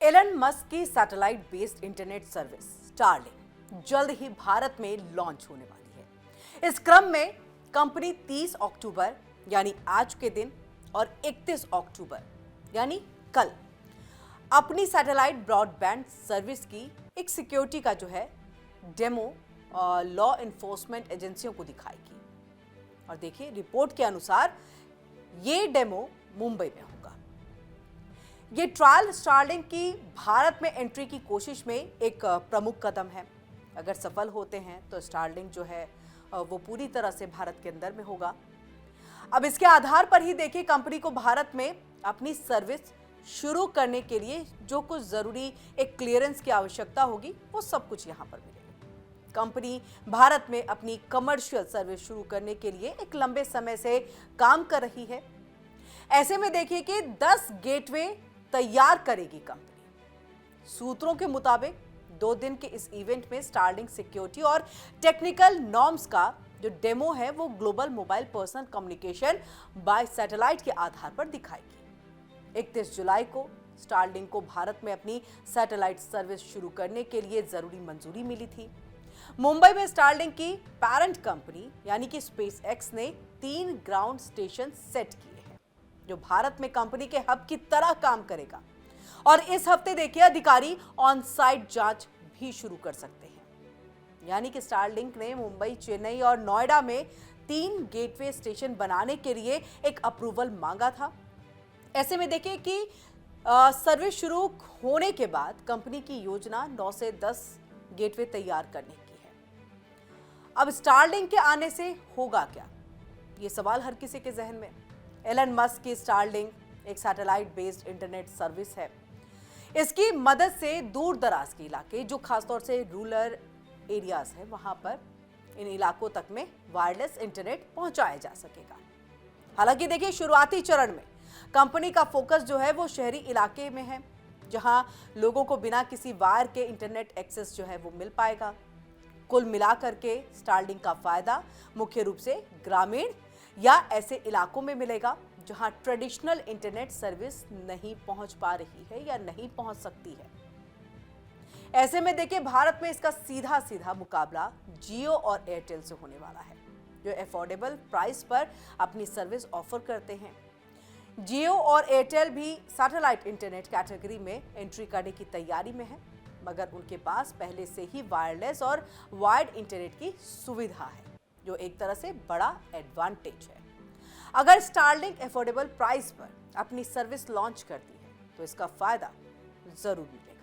Elon Musk की satellite based internet service Starlink जल्द ही भारत में लॉन्च होने वाली है। इस क्रम में कंपनी 30 अक्टूबर यानी आज के दिन और 31 अक्टूबर यानी कल अपनी सैटेलाइट ब्रॉडबैंड सर्विस की एक सिक्योरिटी का जो है डेमो लॉ एनफोर्समेंट एजेंसियों को दिखाएगी। और देखिए, रिपोर्ट के अनुसार ये डेमो मुंबई में होगा। ये ट्रायल स्टारलिंक की भारत में एंट्री की कोशिश में एक प्रमुख कदम है। अगर सफल होते हैं तो स्टारलिंक जो है वो पूरी तरह से भारत के अंदर में होगा। अब इसके आधार पर ही देखिए, कंपनी को भारत में अपनी सर्विस शुरू करने के लिए जो कुछ जरूरी एक क्लियरेंस की आवश्यकता होगी वो सब कुछ यहां पर मिलेगा। कंपनी भारत में अपनी कमर्शियल सर्विस शुरू करने के लिए एक लंबे समय से काम कर रही है। ऐसे में देखिए कि 10 गेटवे तैयार करेगी कंपनी। सूत्रों के मुताबिक 2 दिन के इस इवेंट में स्टारलिंक सिक्योरिटी और टेक्निकल नॉर्म्स का जो डेमो है वो global mobile personal communication bye satellite के आधार पर दिखाएगी। 31 जुलाई को स्टारलिंक को भारत में अपनी सैटेलाइट सर्विस शुरू करने के लिए जरूरी मंजूरी मिली थी। मुंबई में स्टारलिंक की पेरेंट कंपनी यानी कि स्पेस एक्स ने 3 ग्राउंड स्टेशन सेट किए हैं जो भारत में कंपनी के हब की तरह काम करेगा। और इस हफ्ते देखिए, अधिकारी ऑन साइट जांच भी शुरू कर सकते हैं। यानी कि स्टारलिंक ने मुंबई, चेन्नई और नोएडा में 3 गेटवे स्टेशन बनाने के लिए एक अप्रूवल मांगा था। ऐसे में देखिए कि सर्विस शुरू होने के बाद कंपनी की योजना 9 से 10 गेटवे तैयार करने की है। अब स्टारलिंक के आने से होगा क्या, ये सवाल हर किसी के जहन में। एलन मस्क की स्टारलिंक एक सैटेलाइट बेस्ड इंटरनेट सर्विस है। इसकी मदद से दूर दराज के इलाके, जो खासतौर से रूरल एरियाज है, वहां पर इन इलाकों तक में वायरलेस इंटरनेट पहुंचाया जा सकेगा। हालांकि देखिए, शुरुआती चरण में कंपनी का फोकस जो है वो शहरी इलाके में है, जहां लोगों को बिना किसी वायर के इंटरनेट एक्सेस जो है वो मिल पाएगा। कुल मिलाकर के स्टारलिंक का फायदा मुख्य रूप से ग्रामीण या ऐसे इलाकों में मिलेगा जहां ट्रेडिशनल इंटरनेट सर्विस नहीं पहुंच पा रही है या नहीं पहुंच सकती है। ऐसे में देखिए, भारत में इसका सीधा सीधा मुकाबला जियो और एयरटेल से होने वाला है, जो अफोर्डेबल प्राइस पर अपनी सर्विस ऑफर करते हैं। जियो और एयरटेल भी सैटेलाइट इंटरनेट कैटेगरी में एंट्री करने की तैयारी में है, मगर उनके पास पहले से ही वायरलेस और वायर्ड इंटरनेट की सुविधा है, जो एक तरह से बड़ा एडवांटेज है। अगर स्टारलिंक अफोर्डेबल प्राइस पर अपनी सर्विस लॉन्च करती है तो इसका फायदा जरूर मिलेगा।